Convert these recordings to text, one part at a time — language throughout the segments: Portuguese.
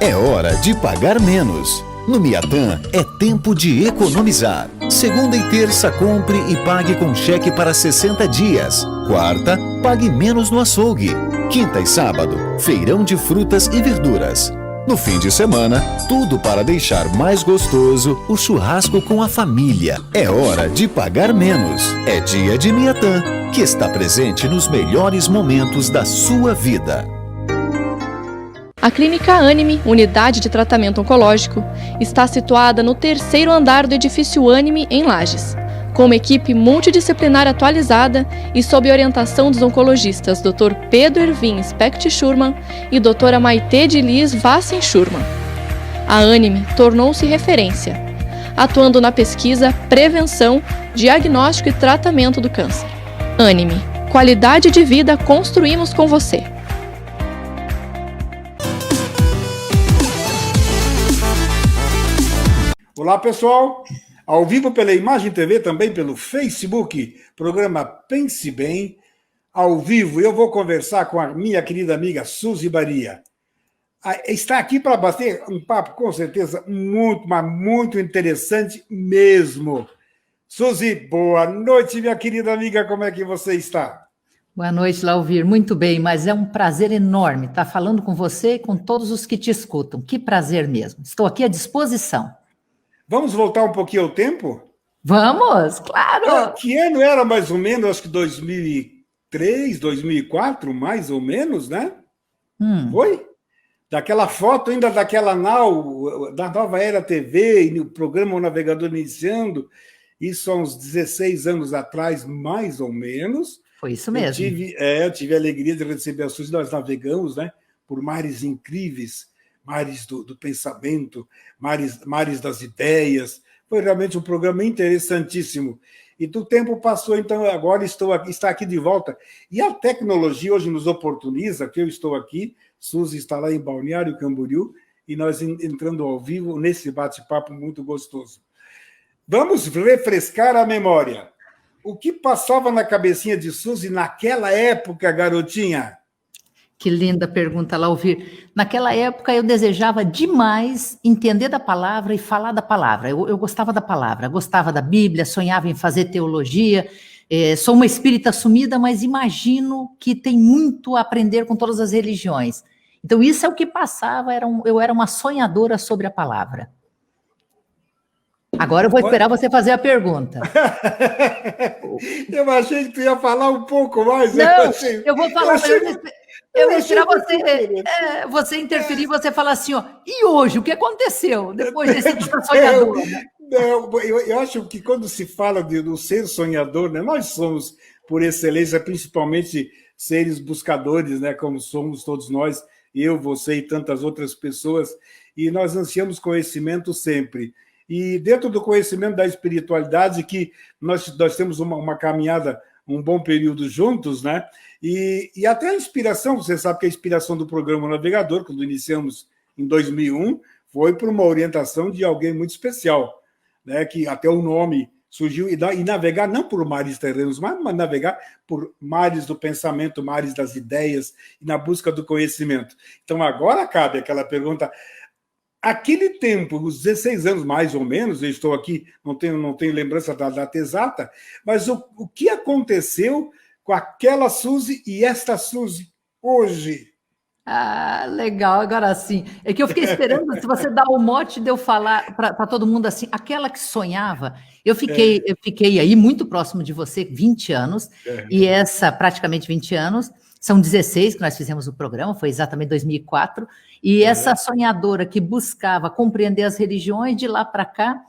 É hora de pagar menos. No Miatã é tempo de economizar. Segunda e terça, compre e pague com cheque para 60 dias. Quarta, pague menos no açougue. Quinta e sábado, feirão de frutas e verduras. No fim de semana, tudo para deixar mais gostoso o churrasco com a família. É hora de pagar menos. É dia de Miatã, que está presente nos melhores momentos da sua vida. A Clínica Anime, unidade de tratamento oncológico, está situada no 3º andar do edifício Anime, em Lages, com uma equipe multidisciplinar atualizada e sob orientação dos oncologistas Dr. Pedro Ervin Specht Schurman e Dra. Maite de Liz Vassen Schurman. A Anime tornou-se referência, atuando na pesquisa, prevenção, diagnóstico e tratamento do câncer. Anime, qualidade de vida construímos com você. Olá, pessoal! Ao vivo pela Imagem TV, também pelo Facebook, programa Pense Bem. Ao vivo, eu vou conversar com a minha querida amiga Suzy Baria. Está aqui para bater um papo, com certeza, muito, mas muito interessante mesmo. Suzy, boa noite, minha querida amiga, como é que você está? Boa noite, Lauvir. Muito bem, mas é um prazer enorme estar falando com você e com todos os que te escutam. Que prazer mesmo. Estou aqui à disposição. Vamos voltar um pouquinho ao tempo? Vamos, claro! Que ano era mais ou menos? Acho que 2003, 2004, mais ou menos, né? Foi? Daquela foto ainda daquela da Nova Era TV, e o programa O Navegador Iniciando, isso há uns 16 anos atrás, mais ou menos. Foi isso mesmo. Eu tive a alegria de receber a Suzy, nós navegamos, né, por mares incríveis, mares do pensamento, mares das ideias. Foi realmente um programa interessantíssimo. E do tempo passou, então agora está aqui de volta. E a tecnologia hoje nos oportuniza, que eu estou aqui, Suzy está lá em Balneário Camboriú, e nós entrando ao vivo nesse bate-papo muito gostoso. Vamos refrescar a memória. O que passava na cabecinha de Suzy naquela época, garotinha? Que linda pergunta, Lauvir. Naquela época eu desejava demais entender da palavra e falar da palavra. Eu gostava da palavra, gostava da Bíblia, sonhava em fazer teologia. Sou uma espírita assumida, mas imagino que tem muito a aprender com todas as religiões. Então isso é o que passava, eu era uma sonhadora sobre a palavra. Agora eu vou esperar você fazer a pergunta. Eu achei que tu ia falar um pouco mais. Não, eu vou falar... Eu vou esperar você interferir, você falar assim, ó, e hoje, o que aconteceu depois desse dia sonhador? Eu acho que quando se fala do ser sonhador, né, nós somos, por excelência, principalmente seres buscadores, né, como somos todos nós, eu, você e tantas outras pessoas, e nós ansiamos conhecimento sempre. E dentro do conhecimento da espiritualidade, que nós temos uma caminhada, um bom período juntos, né? E até a inspiração, você sabe que a inspiração do programa Navegador, quando iniciamos em 2001, foi por uma orientação de alguém muito especial, né? Que até o nome surgiu, e navegar não por mares terrenos, mas navegar por mares do pensamento, mares das ideias, e na busca do conhecimento. Então agora cabe aquela pergunta... Aquele tempo, os 16 anos mais ou menos, eu estou aqui, não tenho lembrança da data exata, mas o que aconteceu com aquela Suzy e esta Suzy hoje? Ah, legal, agora sim. É que eu fiquei esperando, se você dá o mote de eu falar para todo mundo assim, aquela que sonhava, eu fiquei aí muito próximo de você, 20 anos, e essa praticamente 20 anos, são 16 que nós fizemos o programa, foi exatamente 2004, e essa sonhadora que buscava compreender as religiões, de lá para cá,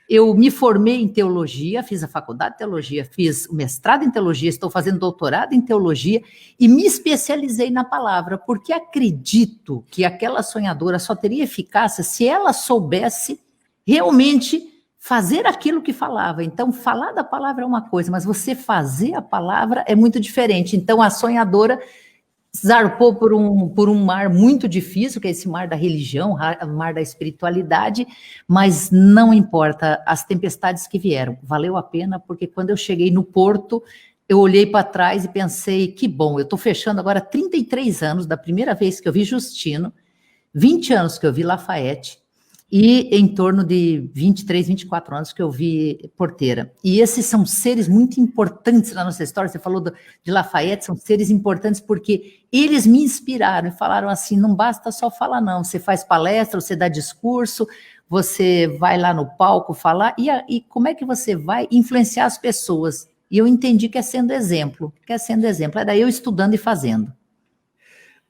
eu me formei em teologia, fiz a faculdade de teologia, fiz o mestrado em teologia, estou fazendo doutorado em teologia e me especializei na palavra, porque acredito que aquela sonhadora só teria eficácia se ela soubesse realmente fazer aquilo que falava. Então, falar da palavra é uma coisa, mas você fazer a palavra é muito diferente. Então, a sonhadora zarpou por um mar muito difícil, que é esse mar da religião, o mar da espiritualidade, mas não importa as tempestades que vieram, valeu a pena, porque quando eu cheguei no porto, eu olhei para trás e pensei, que bom, eu estou fechando agora 33 anos, da primeira vez que eu vi Justino, 20 anos que eu vi Lafayette e em torno de 23, 24 anos que eu vi Porteira. E esses são seres muito importantes na nossa história. Você falou de Lafayette, são seres importantes porque eles me inspiraram e falaram assim, não basta só falar não, você faz palestra, você dá discurso, você vai lá no palco falar, e como é que você vai influenciar as pessoas? E eu entendi que é sendo exemplo, é daí eu estudando e fazendo.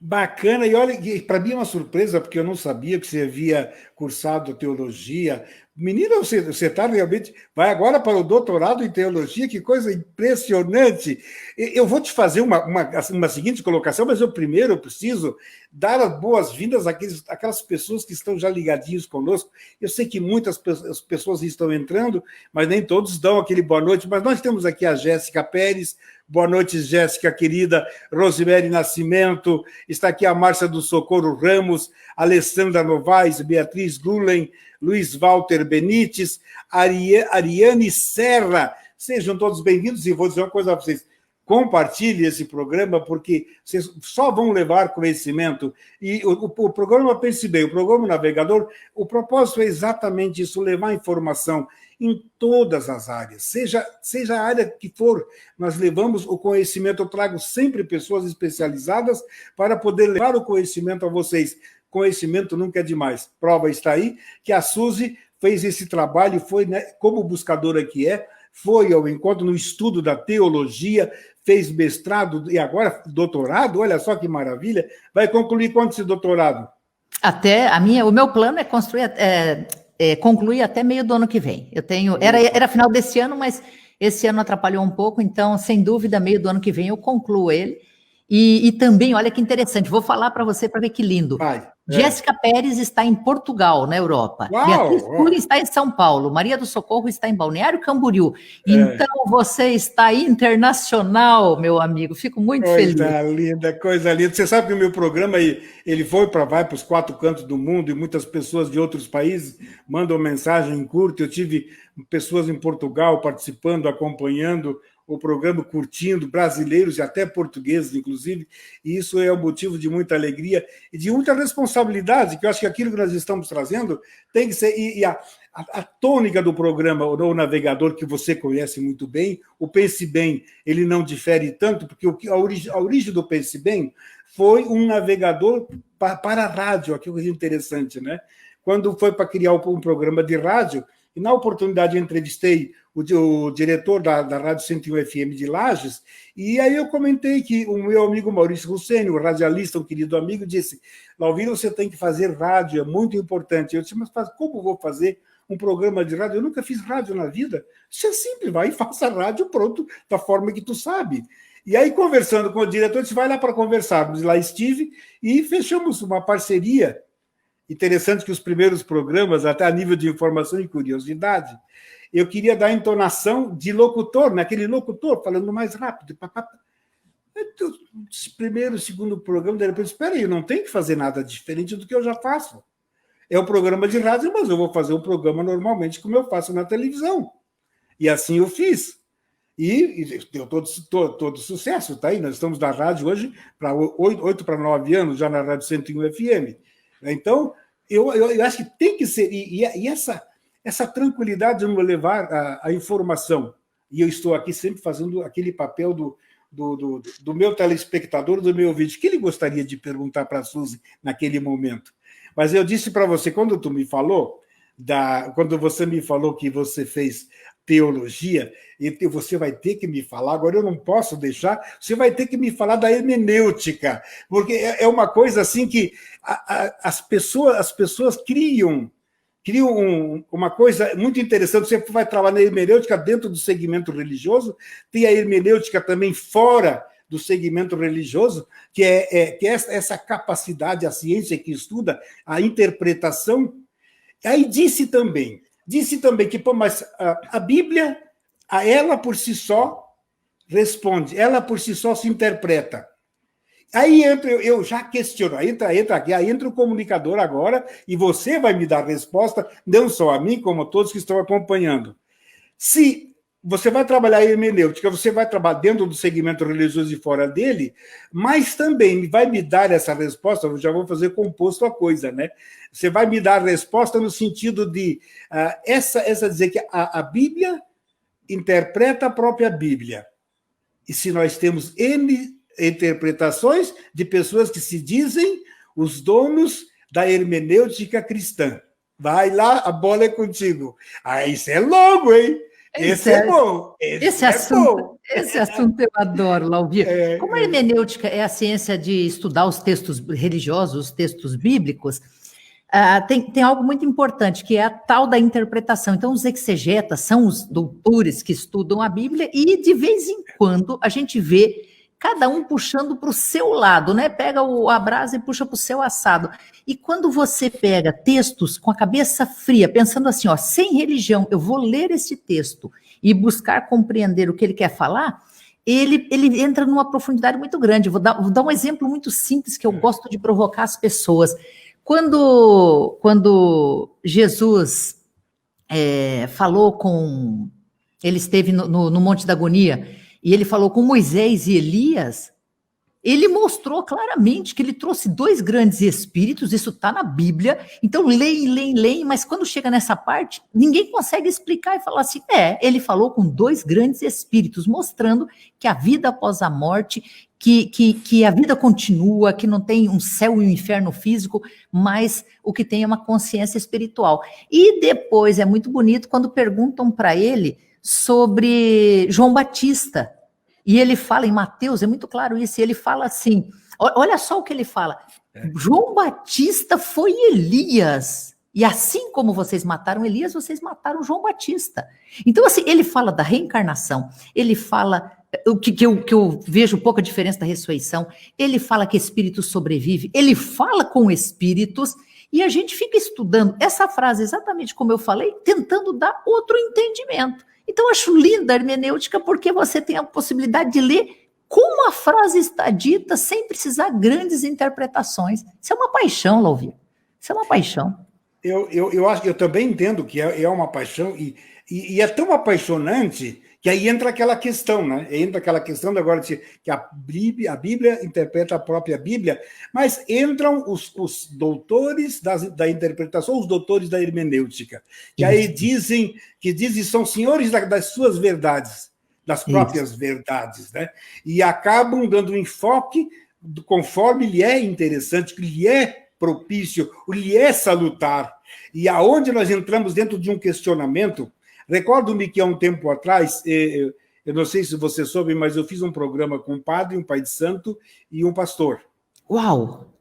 Bacana, e olha, para mim é uma surpresa, porque eu não sabia que você havia cursado teologia. Menina, você está realmente. Vai agora para o doutorado em teologia, que coisa impressionante. Eu vou te fazer uma seguinte colocação, mas eu primeiro preciso dar as boas-vindas àquelas pessoas que estão já ligadinhos conosco. Eu sei que muitas pessoas estão entrando, mas nem todos dão aquele boa noite. Mas nós temos aqui a Jéssica Pérez. Boa noite, Jéssica, querida. Rosemary Nascimento. Está aqui a Márcia do Socorro Ramos, Alessandra Novaes, Beatriz Gulen, Luiz Walter Benites, Ariane Serra. Sejam todos bem-vindos e vou dizer uma coisa para vocês. Compartilhe esse programa, porque vocês só vão levar conhecimento. E o programa, pense bem, o programa Navegador, o propósito é exatamente isso, levar informação em todas as áreas, seja a área que for, nós levamos o conhecimento, eu trago sempre pessoas especializadas para poder levar o conhecimento a vocês. Conhecimento nunca é demais. Prova está aí que a Suzy fez esse trabalho, foi, né, como buscadora que foi ao encontro no estudo da teologia, fez mestrado e agora doutorado, olha só que maravilha. Vai concluir quando esse doutorado? O meu plano é concluir até meio do ano que vem. Era final desse ano, mas esse ano atrapalhou um pouco, então, sem dúvida, meio do ano que vem eu concluo ele. E também, olha que interessante, vou falar para você para ver que lindo. Jéssica Pérez está em Portugal, na Europa. Uau, Beatriz Cury está em São Paulo. Maria do Socorro está em Balneário Camboriú. Então, você está internacional, meu amigo. Fico muito feliz. Coisa linda. Você sabe que o meu programa ele vai para os 4 cantos do mundo e muitas pessoas de outros países mandam mensagem em curto. Eu tive pessoas em Portugal participando, acompanhando o programa, curtindo, brasileiros e até portugueses, inclusive, e isso é um motivo de muita alegria e de muita responsabilidade, que eu acho que aquilo que nós estamos trazendo tem que ser, e a tônica do programa, o Navegador, que você conhece muito bem, o Pense Bem, ele não difere tanto, porque a origem do Pense Bem foi um navegador para a rádio, aquilo que é interessante, né? Quando foi para criar um programa de rádio, e na oportunidade eu entrevistei o diretor da Rádio 101 FM de Lages, e aí eu comentei que o meu amigo Maurício Russeni, o radialista, um querido amigo, disse: Lauvino, você tem que fazer rádio, é muito importante. Eu disse: mas como vou fazer um programa de rádio? Eu nunca fiz rádio na vida. Você sempre vai e faça rádio, pronto, da forma que tu sabe. E aí, conversando com o diretor, disse: vai lá para conversarmos. Lá estive e fechamos uma parceria. Interessante que os primeiros programas, até a nível de informação e curiosidade, eu queria dar a entonação de locutor, naquele locutor, falando mais rápido. Primeiro, segundo programa, de repente, espera aí, eu não tenho que fazer nada diferente do que eu já faço. É um programa de rádio, mas eu vou fazer um programa normalmente como eu faço na televisão. E assim eu fiz. E deu todo sucesso, tá aí. Nós estamos na rádio hoje para 8 para 9 anos, já na Rádio 101 FM. Então, eu acho que tem que ser, e essa tranquilidade de me levar a informação, e eu estou aqui sempre fazendo aquele papel do meu telespectador, do meu ouvinte, que ele gostaria de perguntar para a Suzy naquele momento. Mas eu disse para você, quando você me falou que você fez teologia, e você vai ter que me falar, agora eu não posso deixar, você vai ter que me falar da hermenêutica, porque é uma coisa assim que as pessoas criam uma coisa muito interessante. Você vai trabalhar na hermenêutica dentro do segmento religioso, tem a hermenêutica também fora do segmento religioso, que é essa capacidade, a ciência que estuda a interpretação. Aí disse também que mas a Bíblia, ela por si só responde, ela por si só se interpreta. Aí eu já questiono, entra aqui, aí entra o comunicador agora, e você vai me dar resposta, não só a mim, como a todos que estão acompanhando. Se você vai trabalhar a hermenêutica, você vai trabalhar dentro do segmento religioso e fora dele, mas também vai me dar essa resposta, eu já vou fazer composto a coisa, né? Você vai me dar a resposta no sentido de dizer que a Bíblia interpreta a própria Bíblia. E se nós temos N interpretações de pessoas que se dizem os donos da hermenêutica cristã. Vai lá, a bola é contigo. Isso é longo, hein? Esse é bom. Esse assunto eu adoro, Lauvir. Como a hermenêutica é a ciência de estudar os textos religiosos, os textos bíblicos, tem algo muito importante, que é a tal da interpretação. Então, os exegetas são os doutores que estudam a Bíblia e, de vez em quando, a gente vê cada um puxando para o seu lado, né? Pega a brasa e puxa para o seu assado. E quando você pega textos com a cabeça fria, pensando assim, sem religião, eu vou ler esse texto e buscar compreender o que ele quer falar, ele entra numa profundidade muito grande. Vou dar um exemplo muito simples que eu gosto de provocar as pessoas. Quando Jesus falou com... Ele esteve no Monte da Agonia, e ele falou com Moisés e Elias, ele mostrou claramente que ele trouxe 2 grandes espíritos, isso está na Bíblia, então leem, mas quando chega nessa parte, ninguém consegue explicar e falar assim, ele falou com 2 grandes espíritos, mostrando que a vida após a morte, que a vida continua, que não tem um céu e um inferno físico, mas o que tem é uma consciência espiritual. E depois é muito bonito quando perguntam para ele sobre João Batista. E ele fala em Mateus, é muito claro isso, e ele fala assim, olha só o que ele fala, João Batista foi Elias, e assim como vocês mataram Elias, vocês mataram João Batista. Então, assim, ele fala da reencarnação, ele fala, que eu vejo pouca diferença da ressurreição, ele fala que espírito sobrevive, ele fala com espíritos, e a gente fica estudando essa frase exatamente como eu falei, tentando dar outro entendimento. Então, eu acho linda a hermenêutica porque você tem a possibilidade de ler como a frase está dita sem precisar grandes interpretações. Isso é uma paixão, Lauvir. Isso é uma paixão. Eu também entendo que é uma paixão e é tão apaixonante que aí entra aquela questão, né? Entra aquela questão de agora que a Bíblia interpreta a própria Bíblia, mas entram os doutores da interpretação, os doutores da hermenêutica, que aí dizem são senhores das suas verdades, das próprias verdades, né? E acabam dando um enfoque conforme lhe é interessante, que lhe é propício, lhe é salutar. E aonde nós entramos dentro de um questionamento. Recordo-me que há um tempo atrás, eu não sei se você soube, mas eu fiz um programa com um padre, um pai de santo e um pastor. Uau!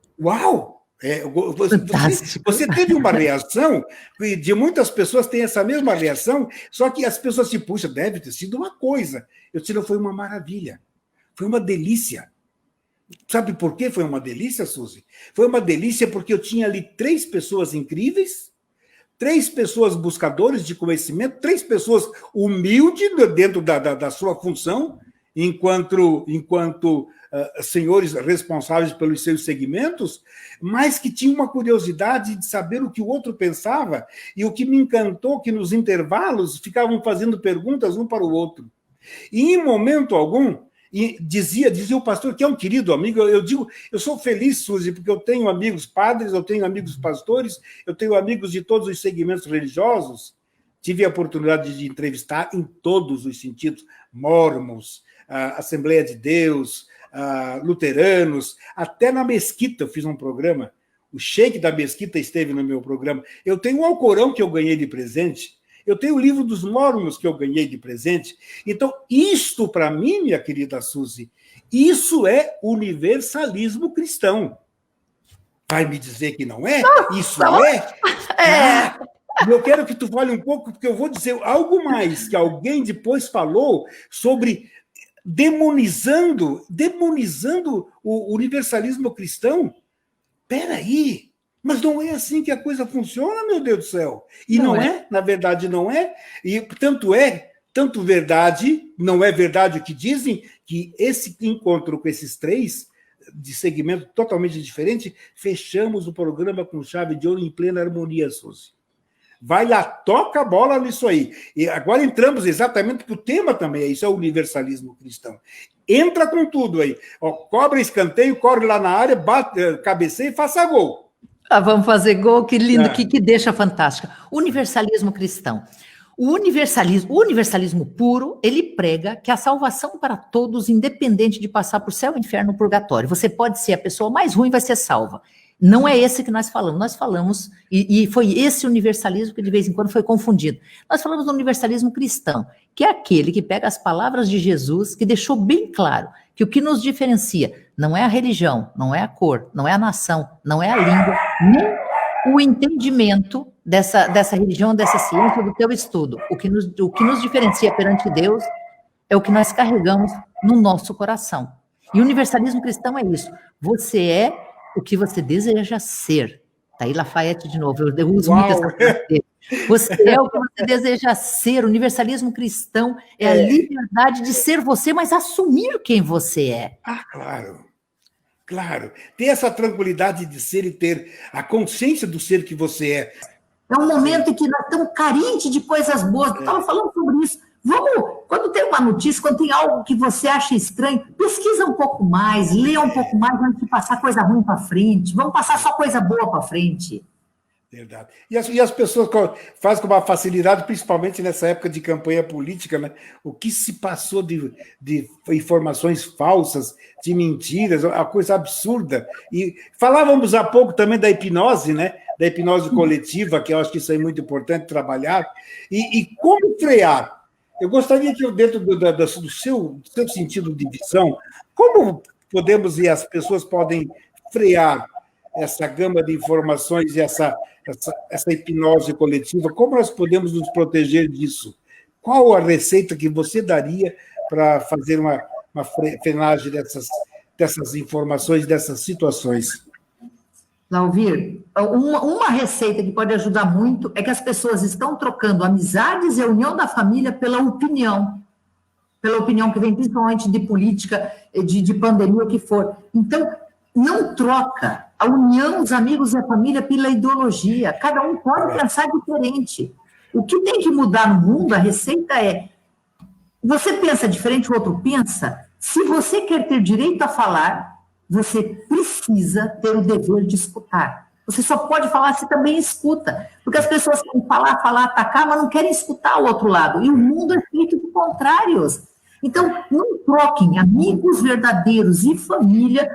Você teve uma reação, de muitas pessoas têm essa mesma reação, só que as pessoas se puxa, deve ter sido uma coisa. Eu disse, não, foi uma maravilha, foi uma delícia. Sabe por que foi uma delícia, Suzy? Foi uma delícia porque eu tinha ali 3 pessoas incríveis, 3 pessoas buscadores de conhecimento, 3 pessoas humildes dentro da sua função, enquanto senhores responsáveis pelos seus segmentos, mas que tinham uma curiosidade de saber o que o outro pensava, e o que me encantou que nos intervalos ficavam fazendo perguntas um para o outro. E em momento algum, dizia o pastor, que é um querido amigo, eu digo, eu sou feliz, Suzy, porque eu tenho amigos padres, eu tenho amigos pastores, eu tenho amigos de todos os segmentos religiosos, tive a oportunidade de entrevistar em todos os sentidos, mórmons, Assembleia de Deus, luteranos, até na mesquita eu fiz um programa, o sheik da mesquita esteve no meu programa, eu tenho um Alcorão que eu ganhei de presente, eu tenho o livro dos Mórmons que eu ganhei de presente. Então, isto, para mim, minha querida Suzy, isso é universalismo cristão. Vai me dizer que não é? Isso é? Eu quero que tu fale um pouco, porque eu vou dizer algo mais que alguém depois falou sobre demonizando o universalismo cristão. Espera aí. Mas não é assim que a coisa funciona, meu Deus do céu. E não é, na verdade não é. E tanto verdade, não é verdade o que dizem, que esse encontro com esses 3, de segmento totalmente diferente, fechamos o programa com chave de ouro em plena harmonia, Suzy. Vai lá, toca a bola nisso aí. E agora entramos exatamente porque o tema também é isso, é o universalismo cristão. Entra com tudo aí. Ó, cobra escanteio, corre lá na área, bate, cabeceia e faça gol. Ah, vamos fazer gol, que lindo, que deixa fantástica. Universalismo cristão. O universalismo puro, ele prega que a salvação para todos, independente de passar por céu, inferno ou purgatório. Você pode ser a pessoa mais ruim, vai ser salva. Não é esse que nós falamos. Nós falamos, e foi esse universalismo que de vez em quando foi confundido. Nós falamos do universalismo cristão, que é aquele que pega as palavras de Jesus, que deixou bem claro que o que nos diferencia não é a religião, não é a cor, não é a nação, não é a língua, nem o entendimento dessa religião, dessa ciência, do teu estudo. O que nos diferencia perante Deus é o que nós carregamos no nosso coração. E o universalismo cristão é isso. Você é o que você deseja ser. Tá aí Lafayette de novo, eu uso muito essa frase. Você é o que você deseja ser. O universalismo cristão é a liberdade de ser você, mas assumir quem você é. Ah, claro. Claro. Ter essa tranquilidade de ser e ter a consciência do ser que você é. É um momento em que nós estamos carentes de coisas boas. Eu estava falando sobre isso. Vamos, quando tem uma notícia, quando tem algo que você acha estranho, pesquisa um pouco mais, lê um pouco mais antes de passar coisa ruim para frente. Vamos passar só coisa boa para frente. Verdade. E as pessoas fazem com uma facilidade, principalmente nessa época de campanha política, né? O que se passou de informações falsas, de mentiras, uma coisa absurda. E falávamos há pouco também da hipnose, né? Da hipnose coletiva, que eu acho que isso é muito importante trabalhar. E como frear? Eu gostaria que, dentro do seu sentido de visão, como podemos e as pessoas podem frear essa gama de informações e essa hipnose coletiva? Como nós podemos nos proteger disso? Qual a receita que você daria para fazer uma frenagem dessas informações, dessas situações? Lauvir, uma receita que pode ajudar muito é que as pessoas estão trocando amizades e a união da família pela opinião que vem principalmente de política, de pandemia, o que for. Então, não troca a união, os amigos e a família pela ideologia. Cada um pode pensar diferente. O que tem que mudar no mundo, a receita é: você pensa diferente, o outro pensa. Se você quer ter direito a falar, você precisa ter o dever de escutar. Você só pode falar se também escuta. Porque as pessoas querem falar, atacar, mas não querem escutar o outro lado. E o mundo é feito de contrários. Então, não troquem amigos verdadeiros e família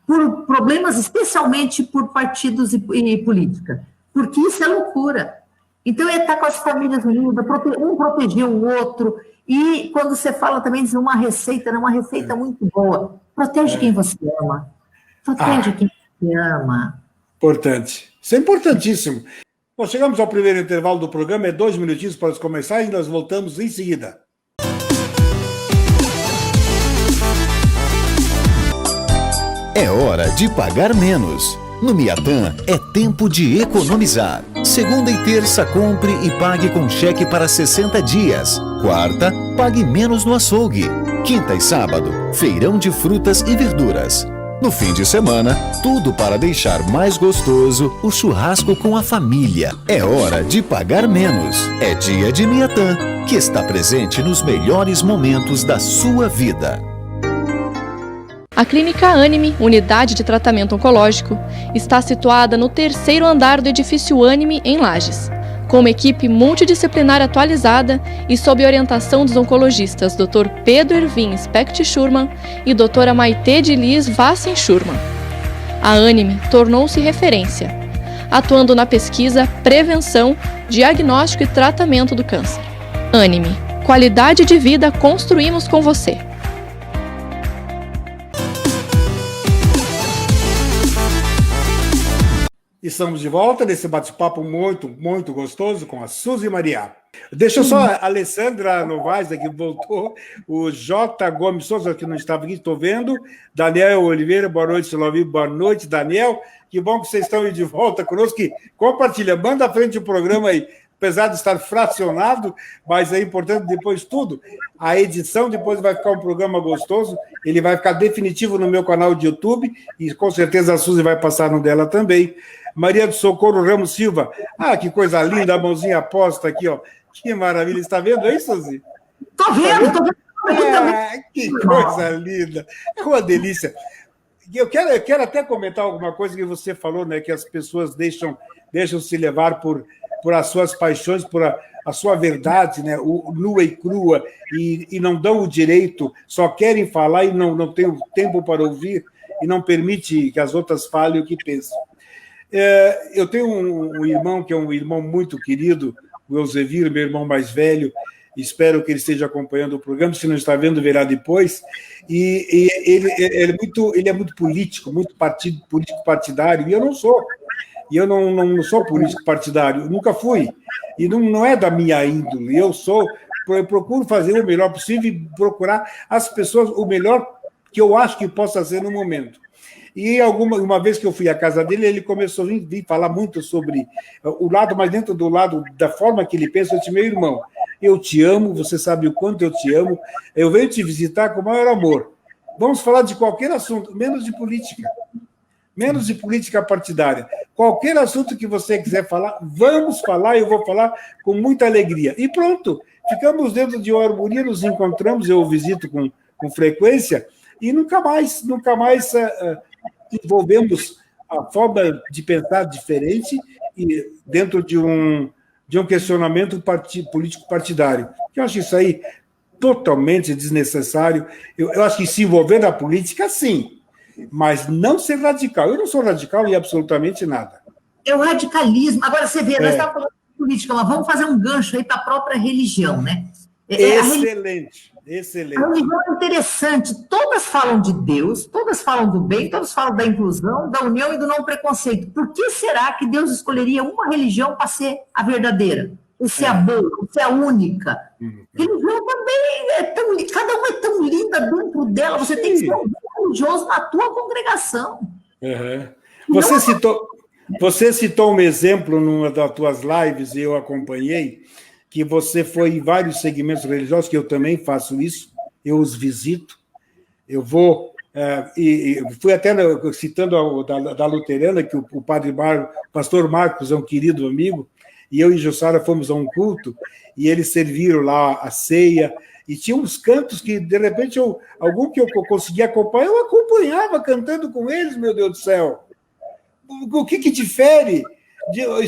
por problemas, especialmente por partidos e política. Porque isso é loucura. Então, é estar com as famílias unidas, um proteger o outro. E quando você fala também de uma receita muito boa, protege quem você ama. Protege quem você ama. Importante. Isso é importantíssimo. Bom, chegamos ao primeiro intervalo do programa, 2 minutinhos para começar e nós voltamos em seguida. É hora de pagar menos. No Miatã é tempo de economizar. Segunda e terça, compre e pague com cheque para 60 dias. Quarta, pague menos no açougue. Quinta e sábado, feirão de frutas e verduras. No fim de semana, tudo para deixar mais gostoso o churrasco com a família. É hora de pagar menos. É dia de Miatã, que está presente nos melhores momentos da sua vida. A Clínica Anime, unidade de tratamento oncológico, está situada no 3º andar do edifício Anime, em Lages. Com uma equipe multidisciplinar atualizada e sob orientação dos oncologistas Dr. Pedro Ervin Specht Schurman e Dra. Maite de Liz Vassen Schurman. A Anime tornou-se referência, atuando na pesquisa, prevenção, diagnóstico e tratamento do câncer. Anime, qualidade de vida construímos com você. Estamos de volta nesse bate-papo muito, muito gostoso com a Suzy Maria. Deixa eu só, a Alessandra Novaes aqui voltou, o J. Gomes Souza, que não estava aqui, estou vendo, Daniel Oliveira, boa noite, Silvio, boa noite, Daniel, que bom que vocês estão aí de volta conosco, que compartilha, manda à frente o programa aí, apesar de estar fracionado, mas é importante depois tudo, a edição depois vai ficar um programa gostoso, ele vai ficar definitivo no meu canal de YouTube, e com certeza a Suzy vai passar no dela também. Maria do Socorro Ramos Silva. Ah, que coisa linda, a mãozinha posta aqui, ó. Que maravilha. Está vendo aí, Suzy? Tô vendo. Que coisa linda. É uma delícia. Eu quero até comentar alguma coisa que você falou, né? Que as pessoas deixam se levar por as suas paixões, por a sua verdade, né? Nua e crua, e não dão o direito, só querem falar e não têm o tempo para ouvir, e não permite que as outras falem o que pensam. Eu tenho um irmão que é um irmão muito querido, o Eusevir, meu irmão mais velho. Espero que ele esteja acompanhando o programa, se não está vendo, verá depois. E ele é muito político, muito político partidário, e eu não sou. E eu não sou político partidário, nunca fui. E não é da minha índole. Eu procuro fazer o melhor possível e procurar as pessoas o melhor que eu acho que possa ser no momento. E uma vez que eu fui à casa dele, ele começou a vir falar muito sobre o lado, mas dentro do lado da forma que ele pensa. Eu disse: meu irmão, eu te amo, você sabe o quanto eu te amo, eu venho te visitar com o maior amor. Vamos falar de qualquer assunto, menos de política partidária. Qualquer assunto que você quiser falar, vamos falar, eu vou falar com muita alegria. E pronto, ficamos dentro de uma harmonia, nos encontramos, eu o visito com frequência, e nunca mais envolvemos a forma de pensar diferente e dentro de um questionamento político partidário. Eu acho isso aí totalmente desnecessário. Eu acho que se envolver na política, sim, mas não ser radical. Eu não sou radical em absolutamente nada. É o radicalismo. Agora, você vê, nós estávamos falando de política, mas vamos fazer um gancho aí para a própria religião, né? Excelente. A religião é interessante. Todas falam de Deus, todas falam do bem, todas falam da inclusão, da união e do não preconceito. Por que será que Deus escolheria uma religião para ser a verdadeira? Ou ser a boa, ou ser a única? Religião também cada uma é tão linda dentro dela. Você tem que ser um religioso na tua congregação. Você citou um exemplo numa das tuas lives, e eu acompanhei, que você foi em vários segmentos religiosos, que eu também faço isso, eu os visito, eu vou, e fui até citando da luterana, que o pastor Marcos é um querido amigo, e eu e Jussara fomos a um culto, e eles serviram lá a ceia, e tinha uns cantos que, de repente, algum que eu conseguia acompanhar, eu acompanhava cantando com eles, meu Deus do céu. O que difere?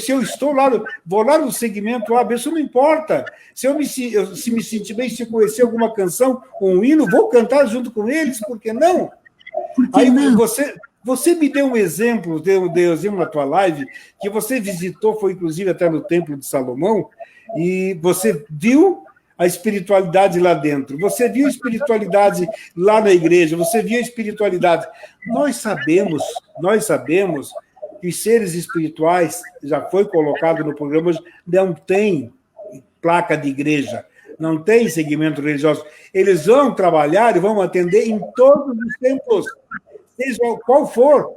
Se eu estou lá, vou lá no segmento A, isso não importa. Se me sentir bem, se conhecer alguma canção, um hino, vou cantar junto com eles, por que não? Aí você me deu um exemplo, deu na tua live, que você visitou, foi inclusive até no Templo de Salomão, e você viu a espiritualidade lá dentro, você viu a espiritualidade lá na igreja, você viu a espiritualidade. Nós sabemos que os seres espirituais, já foi colocado no programa hoje, não tem placa de igreja, não tem segmento religioso. Eles vão trabalhar e vão atender em todos os templos, seja qual for.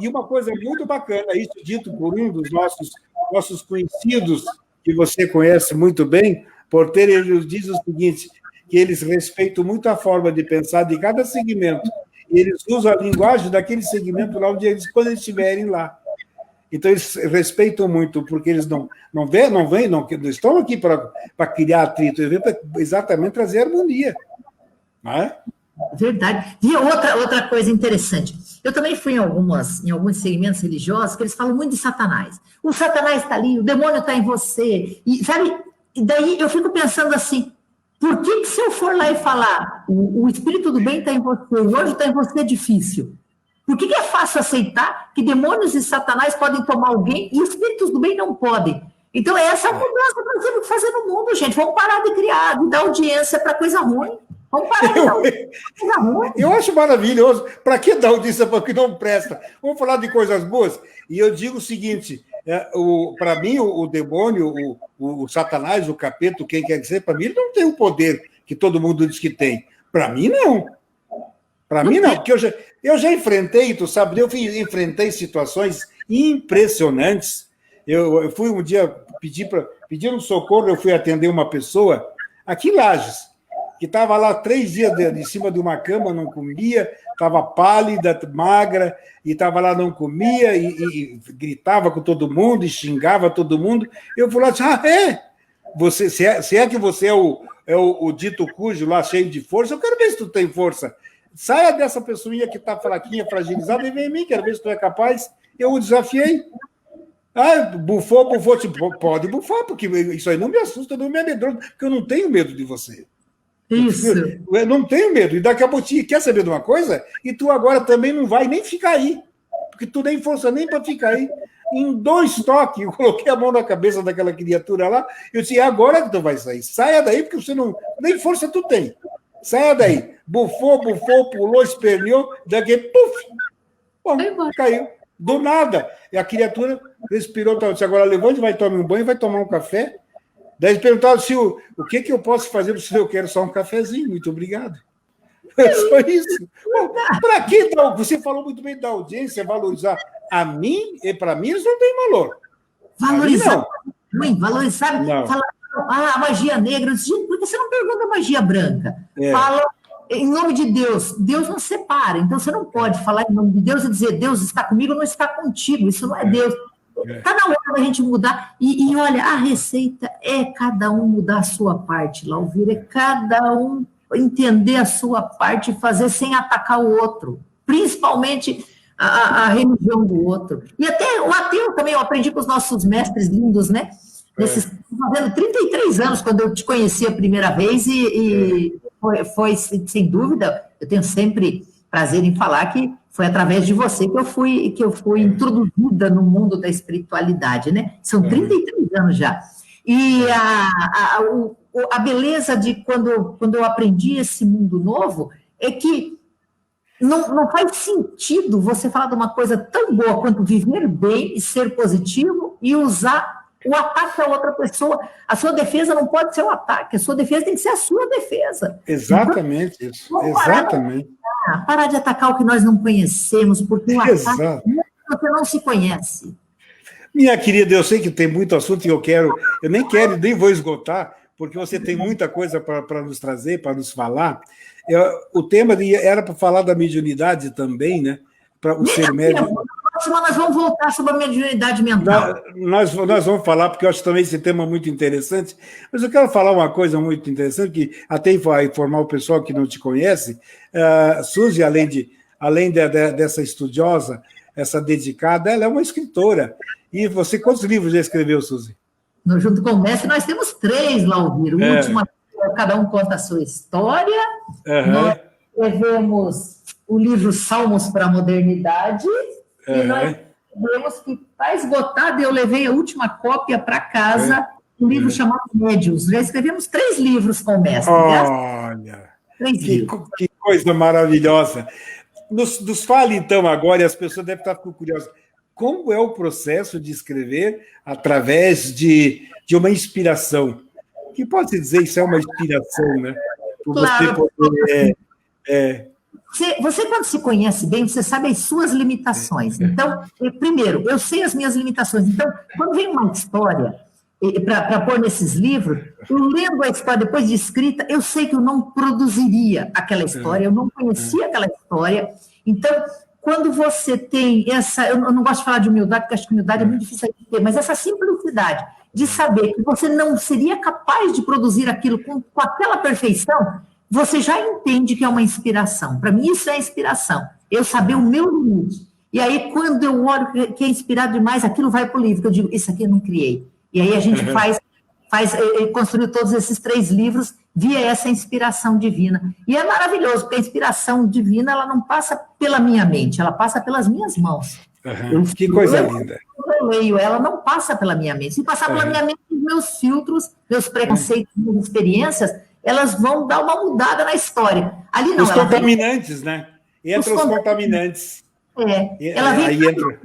E uma coisa muito bacana, isso dito por um dos nossos conhecidos, que você conhece muito bem, Porteiro, ele diz o seguinte, que eles respeitam muito a forma de pensar de cada segmento. E eles usam a linguagem daquele segmento lá quando eles estiverem lá. Então, eles respeitam muito, porque eles não estão aqui para criar atrito, eles vêm para exatamente trazer harmonia. Não é? Verdade. E outra coisa interessante, eu também fui em alguns segmentos religiosos que eles falam muito de Satanás. O Satanás está ali, o demônio está em você, e sabe? E daí eu fico pensando assim, por que se eu for lá e falar o espírito do bem está em você, o anjo está em você, é difícil? Por que é fácil aceitar que demônios e Satanás podem tomar alguém e espíritos do bem não podem? Então, essa é a mudança que nós temos que fazer no mundo, gente. Vamos parar de criar, de dar audiência para coisa ruim. Vamos parar de dar audiência para coisa ruim. Eu acho maravilhoso. Para que dar audiência para o que não presta? Vamos falar de coisas boas? E eu digo o seguinte, para mim, o demônio, o Satanás, o capeta, quem quer que seja, para mim, ele não tem o poder que todo mundo diz que tem. Para mim, não. Para mim, não, porque eu já enfrentei, tu sabe, enfrentei situações impressionantes. Eu fui um dia pedir um socorro, eu fui atender uma pessoa aqui em Lages. que estava lá 3 dias em cima de uma cama, não comia, estava pálida, magra, e estava lá, não comia, e gritava com todo mundo, e xingava todo mundo. Eu fui lá e disse, você, se é que você é o dito cujo lá, cheio de força, eu quero ver se tu tem força. Saia dessa pessoinha que está fraquinha, fragilizada, e vem em mim, quero ver se tu é capaz. Eu o desafiei. Bufou, tipo, pode bufar, porque isso aí não me assusta, não me amedronta, porque eu não tenho medo de você. Isso. Eu não tenho medo. E daqui a pouco, quer saber de uma coisa? E tu agora também não vai nem ficar aí, porque tu nem força nem para ficar aí. Em 2 toques, eu coloquei a mão na cabeça daquela criatura lá, eu disse, agora que tu vai sair. Saia daí, porque você não... Nem força tu tem. Saia daí. Bufou, pulou, esperneou, daqui, puf! Bom, caiu. Do nada. E a criatura respirou, disse, agora levante, vai tomar um banho, vai tomar um café. Daí eles perguntaram se o que eu posso fazer para você? Eu quero só um cafezinho, muito obrigado. É só isso. Para que você falou muito bem da audiência, valorizar a mim e para mim, eles não têm valor. Valorizar. Valorizar. Não. Falar, a magia negra. Por que você não pergunta a magia branca? Fala em nome de Deus. Deus não separa. Então você não pode falar em nome de Deus e dizer Deus está comigo ou não está contigo. Isso não é Deus. Está na hora da gente mudar. E olha, a receita é cada um mudar a sua parte, Lauvir. É cada um entender a sua parte e fazer sem atacar o outro. Principalmente a religião do outro. E até o ateu também, eu aprendi com os nossos mestres lindos, né? Fazendo 33 anos, quando eu te conheci a primeira vez, e foi, sem dúvida, eu tenho sempre prazer em falar que foi através de você que eu fui introduzida no mundo da espiritualidade, né? São 33 anos já. E a beleza de quando eu aprendi esse mundo novo é que não faz sentido você falar de uma coisa tão boa quanto viver bem e ser positivo e usar o ataque a outra pessoa. A sua defesa não pode ser um ataque, a sua defesa tem que ser a sua defesa. Exatamente então, isso. Exatamente. Parar de atacar o que nós não conhecemos, porque o ataque você não se conhece. Minha querida, eu sei que tem muito assunto e eu nem vou esgotar, porque você tem muita coisa para nos trazer, para nos falar. O tema era para falar da mediunidade também, né? Para o ser médium. Nós vamos voltar sobre a mediunidade mental. Nós vamos falar, porque eu acho também esse tema muito interessante, mas eu quero falar uma coisa muito interessante, que até vai informar o pessoal que não te conhece. Suzy, além dessa estudiosa, essa dedicada, ela é uma escritora. E você, quantos livros já escreveu, Suzy? Junto com o mestre, nós temos 3, Lauvir. O último, cada um conta a sua história. Nós escrevemos o livro Salmos para a Modernidade. E nós vemos que está esgotado, e eu levei a última cópia para casa, um livro chamado Médiuns. Já escrevemos 3 livros com o mestre. Olha, que coisa maravilhosa. Nos fale, então, agora, e as pessoas devem estar curiosas, como é o processo de escrever através de uma inspiração? Que pode-se dizer isso é uma inspiração, né? Por claro. Você poder... Você, quando se conhece bem, você sabe as suas limitações. Então, primeiro, eu sei as minhas limitações. Então, quando vem uma história para pôr nesses livros, eu lendo a história depois de escrita, eu sei que eu não produziria aquela história, eu não conhecia aquela história. Então, quando você tem essa... Eu não gosto de falar de humildade, porque acho que humildade é muito difícil de ter, mas essa simplicidade de saber que você não seria capaz de produzir aquilo com aquela perfeição, você já entende que é uma inspiração. Para mim, isso é inspiração. Eu saber o meu limite. E aí, quando eu olho que é inspirado demais, aquilo vai para o livro, que eu digo, isso aqui eu não criei. E aí a gente construiu todos esses 3 livros via essa inspiração divina. E é maravilhoso, porque a inspiração divina, ela não passa pela minha mente, ela passa pelas minhas mãos. Que coisa linda. Eu leio, ela não passa pela minha mente. Se passar pela minha mente, os meus filtros, meus preconceitos, minhas experiências, elas vão dar uma mudada na história. Ali não. Os contaminantes, né? Entram os contaminantes. Ela vem. Aí entra.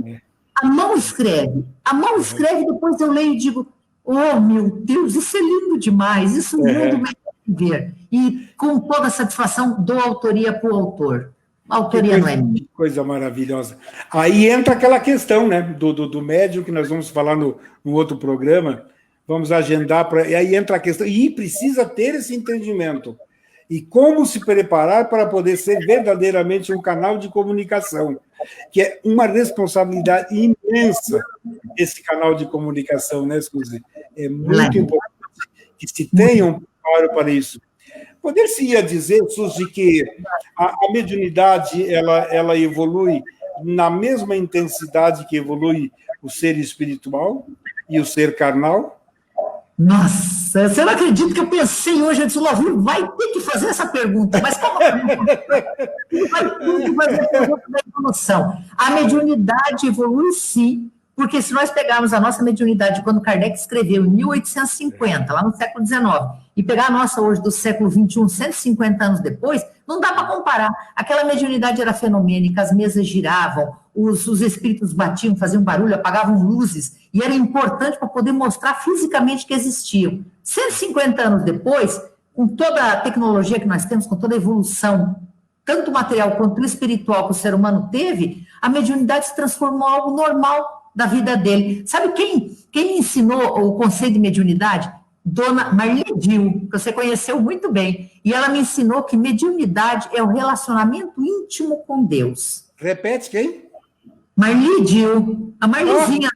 A mão escreve. A mão escreve, depois eu leio e digo, oh, meu Deus, isso é lindo demais, isso o mundo merece ver. E com toda a satisfação dou autoria para o autor. A autoria não é minha. Que coisa maravilhosa. Aí entra aquela questão, né, do médium, que nós vamos falar no outro programa. Vamos agendar, e aí entra a questão, e precisa ter esse entendimento. e como se preparar para poder ser verdadeiramente um canal de comunicação, que é uma responsabilidade imensa esse canal de comunicação, né, Suzy? É muito importante que se tenha um preparo para isso. Poder-se-ia dizer, Suzy, que a mediunidade ela evolui na mesma intensidade que evolui o ser espiritual e o ser carnal? Nossa, você não acredita que eu pensei hoje, eu disse, Lavir vai ter que fazer essa pergunta, mas calma, vai ter que fazer a pergunta da evolução. A mediunidade evolui sim, porque se nós pegarmos a nossa mediunidade quando Kardec escreveu em 1850, lá no século XIX, e pegar a nossa hoje do século XXI, 150 anos depois, não dá para comparar. Aquela mediunidade era fenomênica, as mesas giravam, os espíritos batiam, faziam barulho, apagavam luzes, e era importante para poder mostrar fisicamente que existiam. 150 anos depois, com toda a tecnologia que nós temos, com toda a evolução, tanto material quanto espiritual que o ser humano teve, a mediunidade se transformou em algo normal da vida dele. Sabe quem me ensinou o conceito de mediunidade? Dona Marli Dil, que você conheceu muito bem. E ela me ensinou que mediunidade é o relacionamento íntimo com Deus. Repete, quem? Marli Dil, a Marlizinha.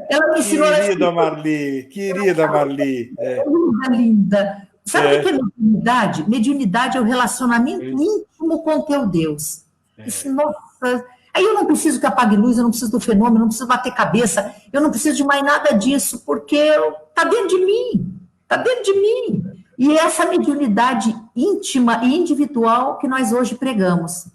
Ela me ensinou querida Marli, querida Marli. Linda, linda. Sabe o que é mediunidade? Mediunidade é o relacionamento íntimo com teu Deus. Isso, nossa... Aí eu não preciso que apague luz, eu não preciso do fenômeno, eu não preciso bater cabeça, eu não preciso de mais nada disso, porque está dentro de mim, está dentro de mim. E é essa mediunidade íntima e individual que nós hoje pregamos.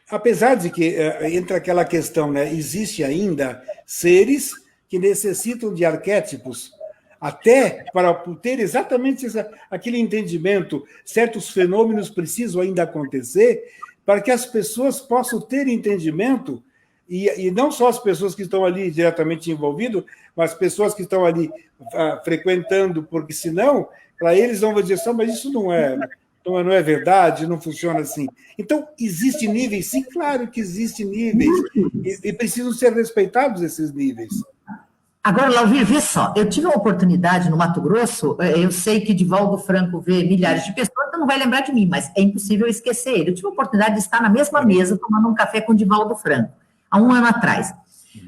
Apesar de que, entre aquela questão, né, existe ainda seres que necessitam de arquétipos, até para ter exatamente aquele entendimento, certos fenômenos precisam ainda acontecer, para que as pessoas possam ter entendimento, e não só as pessoas que estão ali diretamente envolvidas, mas pessoas que estão ali frequentando, porque senão, para eles não vão dizer, mas isso não é verdade, não funciona assim. Então, existem níveis? Sim, claro que existem níveis, e precisam ser respeitados esses níveis. Agora, Lavir, vê só, eu tive uma oportunidade no Mato Grosso, eu sei que Divaldo Franco vê milhares de pessoas, então não vai lembrar de mim, mas é impossível esquecer ele. Eu tive a oportunidade de estar na mesma mesa, tomando um café com Divaldo Franco, há um ano atrás.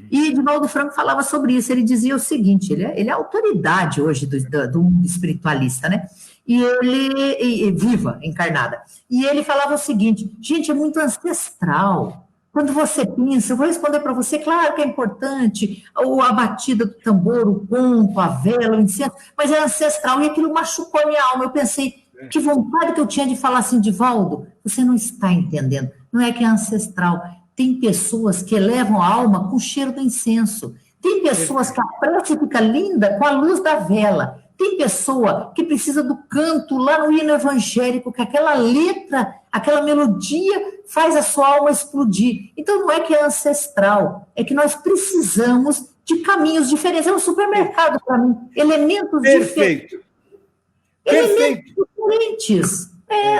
E Divaldo Franco falava sobre isso, ele dizia o seguinte, ele é a autoridade hoje do mundo espiritualista, né? E ele, viva, encarnada, e ele falava o seguinte, gente, é muito ancestral. Quando você pensa, eu vou responder para você, claro que é importante, a batida do tambor, o conto, a vela, o incenso, mas é ancestral, e aquilo machucou a minha alma. Eu pensei, que vontade que eu tinha de falar assim, Divaldo, você não está entendendo, não é que é ancestral. Tem pessoas que elevam a alma com o cheiro do incenso, tem pessoas que a prece fica linda com a luz da vela, tem pessoa que precisa do canto lá no hino evangélico, que aquela letra, aquela melodia faz a sua alma explodir. Então não é que é ancestral, é que nós precisamos de caminhos diferentes. É um supermercado para mim, elementos diferentes. Elementos diferentes.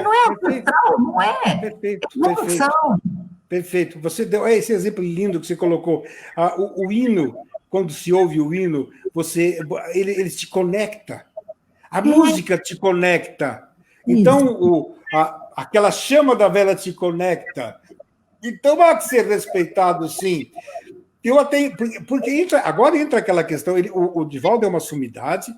Não é ancestral, não é. Perfeito. É evolução. Perfeito. Você deu esse exemplo lindo que você colocou. O hino, quando se ouve o hino, ele te conecta. A música te conecta. Então, aquela chama da vela te conecta. Então, há que ser respeitado, sim. Porque agora entra aquela questão, o Divaldo é uma sumidade,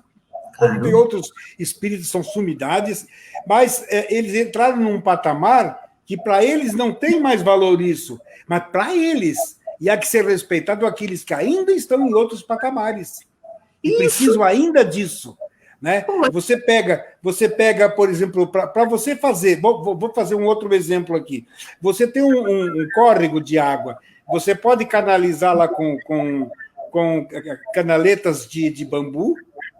como tem outros espíritos que são sumidades, mas eles entraram num patamar que para eles não tem mais valor isso, mas para eles, e há que ser respeitado aqueles que ainda estão em outros patamares, e precisam ainda disso. Né? Você pega, por exemplo, para você fazer, vou fazer um outro exemplo aqui. Você tem um córrego de água, você pode canalizar lá com canaletas de bambu,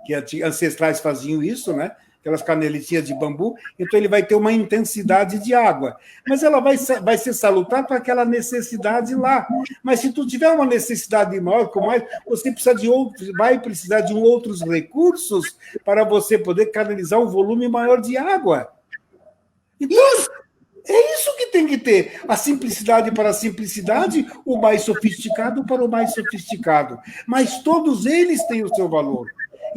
que ancestrais faziam isso, né? Aquelas caneletinhas de bambu, então ele vai ter uma intensidade de água. Mas ela vai ser salutar para aquela necessidade lá. Mas se tu tiver uma necessidade maior, você vai precisar de outros recursos para você poder canalizar um volume maior de água. Então, é isso que tem que ter. A simplicidade para a simplicidade, o mais sofisticado para o mais sofisticado. Mas todos eles têm o seu valor.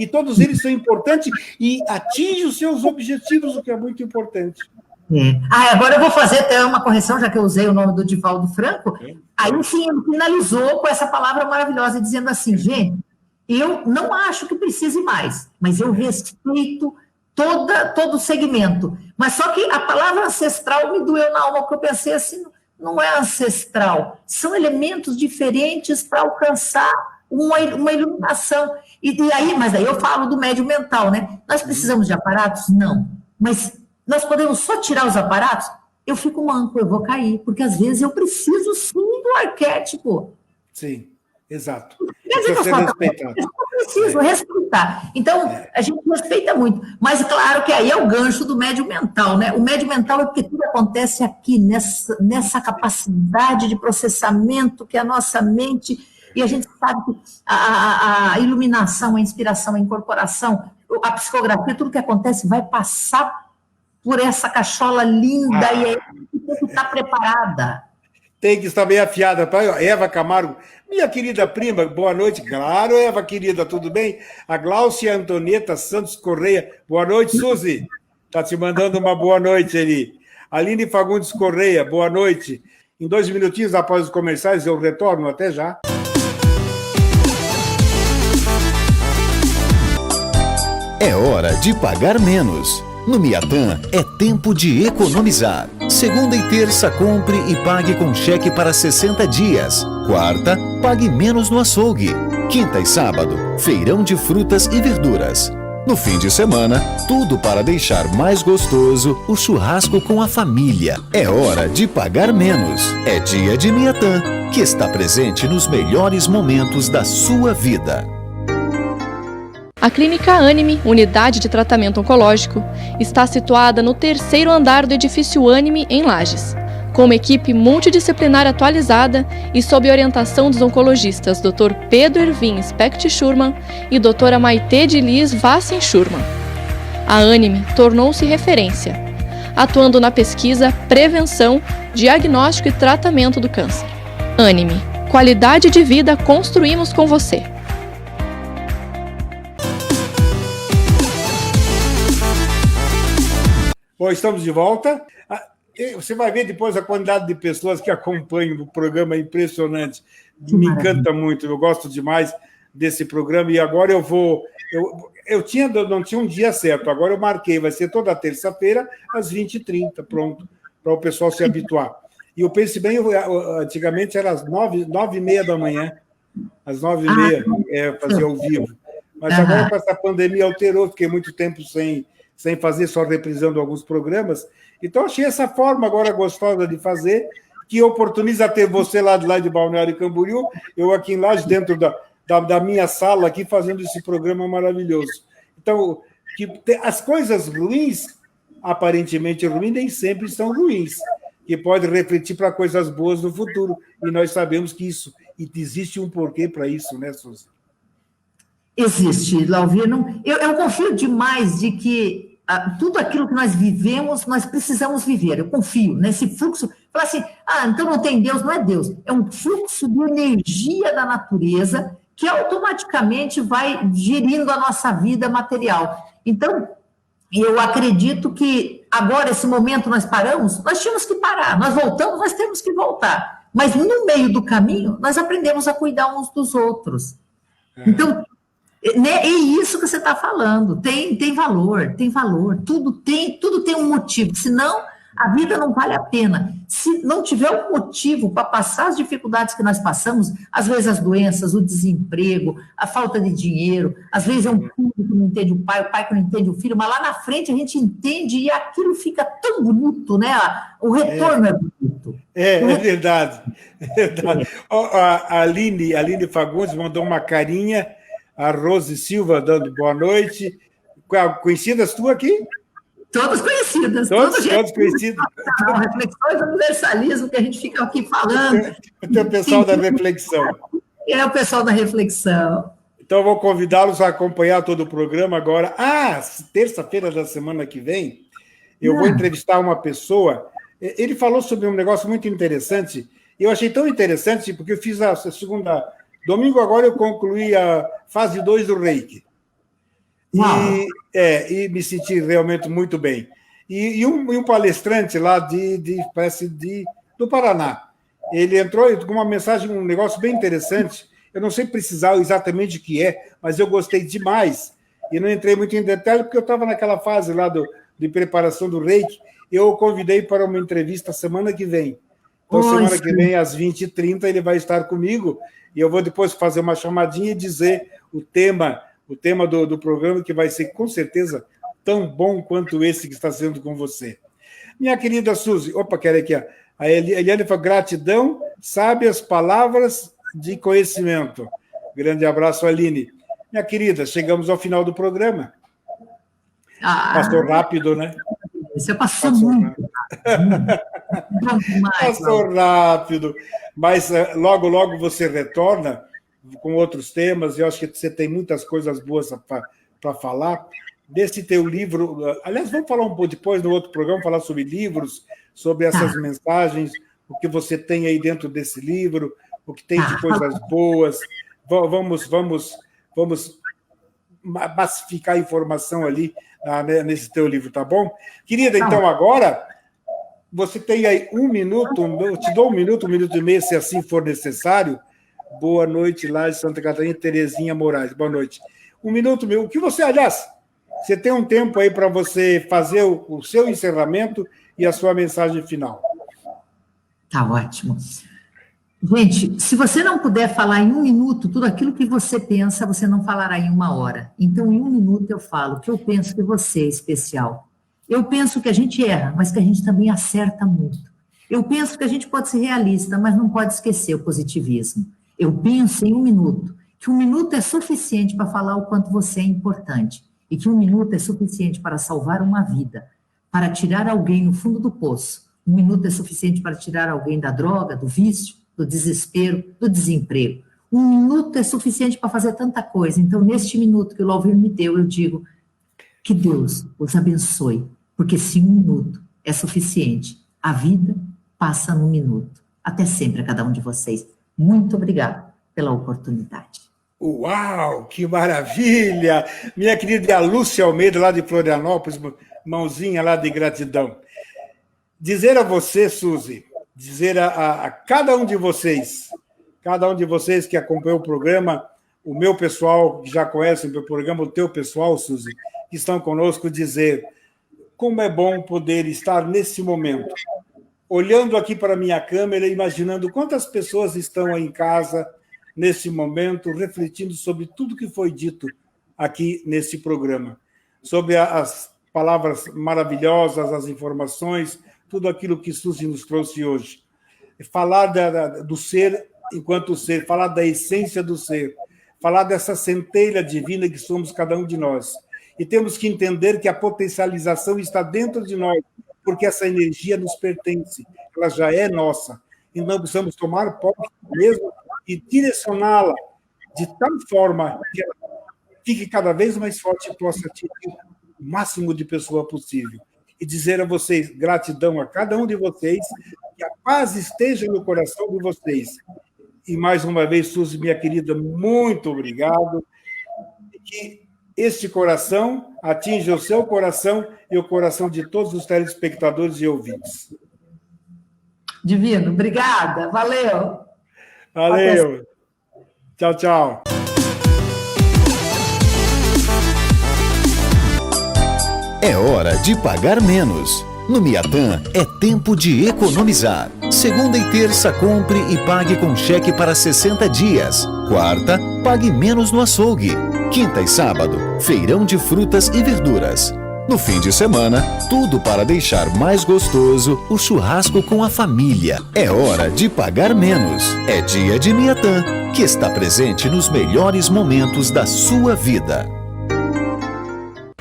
e todos eles são importantes e atingem os seus objetivos, o que é muito importante. Agora eu vou fazer até uma correção, já que eu usei o nome do Divaldo Franco. Aí sim, ele finalizou com essa palavra maravilhosa, dizendo assim, gente, eu não acho que precise mais, mas eu respeito todo o segmento. Mas só que a palavra ancestral me doeu na alma, porque eu pensei assim, não é ancestral, são elementos diferentes para alcançar uma iluminação. Mas aí eu falo do médio mental, né? Nós precisamos de aparatos? Não. Mas nós podemos só tirar os aparatos? Eu fico manco, eu vou cair, porque às vezes eu preciso sim do arquétipo. Sim, exato. Precisa ser respeitado. Eu preciso respeitar. Então, a gente respeita muito. Mas claro que aí é o gancho do médio mental, né? O médio mental é porque tudo acontece aqui, nessa capacidade de processamento que a nossa mente... E a gente sabe que a iluminação, a inspiração, a incorporação, a psicografia, tudo que acontece vai passar por essa cachola linda e aí tem que estar preparada. Tem que estar bem afiada. Eva Camargo, minha querida prima, boa noite. Claro, Eva, querida, tudo bem? A Gláucia Antonieta Santos Correia, boa noite, Suzy. Está te mandando uma boa noite ali. Aline Fagundes Correia, boa noite. Em 2 minutinhos após os comerciais, eu retorno. Até já. É hora de pagar menos. No Miatã, é tempo de economizar. Segunda e terça, compre e pague com cheque para 60 dias. Quarta, pague menos no açougue. Quinta e sábado, feirão de frutas e verduras. No fim de semana, tudo para deixar mais gostoso o churrasco com a família. É hora de pagar menos. É dia de Miatã, que está presente nos melhores momentos da sua vida. A Clínica Anime, unidade de tratamento oncológico, está situada no 3º andar do edifício Anime, em Lages. Com uma equipe multidisciplinar atualizada e sob orientação dos oncologistas Dr. Pedro Ervin Specht Schurman e Dra. Maite de Liz Vassen Schurman. A Anime tornou-se referência, atuando na pesquisa, prevenção, diagnóstico e tratamento do câncer. Anime, qualidade de vida construímos com você. Bom, estamos de volta. Você vai ver depois a quantidade de pessoas que acompanham o programa, é impressionante. Me encanta muito, eu gosto demais desse programa. E agora eu vou... não tinha um dia certo, agora eu marquei, vai ser toda terça-feira, às 20h30, pronto, para o pessoal se habituar. E eu pensei bem, antigamente era às 9h30 da manhã, às 9h30, fazia ao vivo. Mas agora, com essa pandemia, alterou, fiquei muito tempo sem fazer, só reprisando alguns programas. Então, achei essa forma agora gostosa de fazer, que oportuniza ter você lá de Balneário Camboriú, eu aqui em Lages, dentro da minha sala, aqui, fazendo esse programa maravilhoso. Então, as coisas ruins, aparentemente ruins, nem sempre são ruins, que pode refletir para coisas boas no futuro. E nós sabemos que existe um porquê para isso, né, Suzy? Existe, Lauvir. Eu confio demais de que tudo aquilo que nós vivemos, nós precisamos viver. Eu confio nesse fluxo. Falar assim, então não tem Deus, não é Deus. É um fluxo de energia da natureza que automaticamente vai gerindo a nossa vida material. Então, eu acredito que agora, esse momento, nós paramos, nós tínhamos que parar. Nós voltamos, nós temos que voltar. Mas no meio do caminho, nós aprendemos a cuidar uns dos outros. Então, é isso que você está falando, tem valor, tudo tem um motivo, senão a vida não vale a pena. Se não tiver um motivo para passar as dificuldades que nós passamos, às vezes as doenças, o desemprego, a falta de dinheiro, às vezes é um filho que não entende o pai que não entende o filho, mas lá na frente a gente entende e aquilo fica tão bonito, né? O retorno é bonito. É verdade. A Aline Fagundes mandou uma carinha. A Rose Silva dando boa noite. Conhecidas tu aqui? Todas conhecidas. Todos conhecidos. Reflexões do universalismo que a gente fica aqui falando. Tem o pessoal da reflexão. É o pessoal da reflexão. Então, eu vou convidá-los a acompanhar todo o programa agora. Terça-feira da semana que vem, eu vou entrevistar uma pessoa. Ele falou sobre um negócio muito interessante. Eu achei tão interessante, porque eu fiz a segunda... Domingo agora eu concluí a fase 2 do Reiki. E me senti realmente muito bem. E um palestrante lá do Paraná, ele entrou com uma mensagem, um negócio bem interessante. Eu não sei precisar exatamente o que é, mas eu gostei demais. E não entrei muito em detalhe, porque eu estava naquela fase lá de preparação do Reiki. Eu o convidei para uma entrevista semana que vem. Então, semana que vem, às 20h30, ele vai estar comigo, e eu vou depois fazer uma chamadinha e dizer o tema do programa, que vai ser, com certeza, tão bom quanto esse que está sendo com você. Minha querida Suzy, quero aqui, a Eliane falou, gratidão, sábias palavras de conhecimento. Grande abraço, Aline. Minha querida, chegamos ao final do programa. Passou rápido, né? Você passou muito Passou rápido. Mas logo, logo você retorna com outros temas. Eu acho que você tem muitas coisas boas para falar. Desse teu livro... Aliás, vamos falar um pouco depois, no outro programa, falar sobre livros, sobre essas mensagens, o que você tem aí dentro desse livro, o que tem de coisas boas. Vamos massificar a informação ali nesse teu livro, tá bom? Querida, então agora você tem aí 1 minuto, eu te dou 1 minuto, 1 minuto e meio, se assim for necessário. Boa noite, lá de Santa Catarina, Terezinha Moraes, boa noite. 1 minuto, o que você, aliás, você tem um tempo aí para você fazer o seu encerramento e a sua mensagem final. Tá ótimo. Gente, se você não puder falar em 1 minuto tudo aquilo que você pensa, você não falará em 1 hora. Então, em 1 minuto eu falo o que eu penso de você, especial. Eu penso que a gente erra, mas que a gente também acerta muito. Eu penso que a gente pode ser realista, mas não pode esquecer o positivismo. Eu penso em 1 minuto, que 1 minuto é suficiente para falar o quanto você é importante, e que 1 minuto é suficiente para salvar uma vida, para tirar alguém no fundo do poço. 1 minuto é suficiente para tirar alguém da droga, do vício, do desespero, do desemprego. 1 minuto é suficiente para fazer tanta coisa. Então, neste minuto que o Lauvir me deu, eu digo que Deus os abençoe, porque se 1 minuto é suficiente, a vida passa num minuto. Até sempre a cada um de vocês. Muito obrigada pela oportunidade. Uau, que maravilha! Minha querida Lúcia Almeida, lá de Florianópolis, mãozinha lá de gratidão. Dizer a você, Suzy, dizer a cada um de vocês que acompanhou o programa, o meu pessoal, que já conhece o meu programa, o teu pessoal, Suzy, que estão conosco, dizer como é bom poder estar nesse momento, olhando aqui para a minha câmera, imaginando quantas pessoas estão aí em casa, nesse momento, refletindo sobre tudo que foi dito aqui nesse programa, sobre as palavras maravilhosas, as informações, tudo aquilo que Suzy nos trouxe hoje. Falar do ser enquanto ser, falar da essência do ser, falar dessa centelha divina que somos cada um de nós. E temos que entender que a potencialização está dentro de nós, porque essa energia nos pertence, ela já é nossa. E não precisamos tomar posse mesmo e direcioná-la de tal forma que ela fique cada vez mais forte e possa atingir o máximo de pessoa possível. E dizer a vocês, gratidão a cada um de vocês, que a paz esteja no coração de vocês. E mais uma vez, Suzy, minha querida, muito obrigado. E que este coração atinja o seu coração e o coração de todos os telespectadores e ouvintes. Divino, obrigada, valeu. Valeu. Tchau, tchau. É hora de pagar menos. No Miatã é tempo de economizar. Segunda e terça, compre e pague com cheque para 60 dias. Quarta, pague menos no açougue. Quinta e sábado, feirão de frutas e verduras. No fim de semana, tudo para deixar mais gostoso o churrasco com a família. É hora de pagar menos. É dia de Miatã, que está presente nos melhores momentos da sua vida.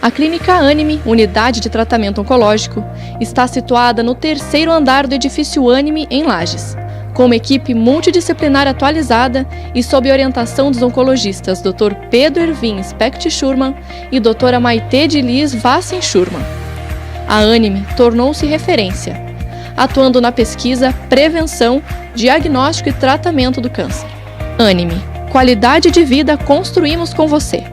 A Clínica Anime, unidade de tratamento oncológico, está situada no 3º andar do edifício Anime, em Lages, com uma equipe multidisciplinar atualizada e sob orientação dos oncologistas Dr. Pedro Ervin Specht Schurman e Dra. Maite de Liz Vassen Schurman. A Anime tornou-se referência, atuando na pesquisa, prevenção, diagnóstico e tratamento do câncer. Anime, qualidade de vida construímos com você.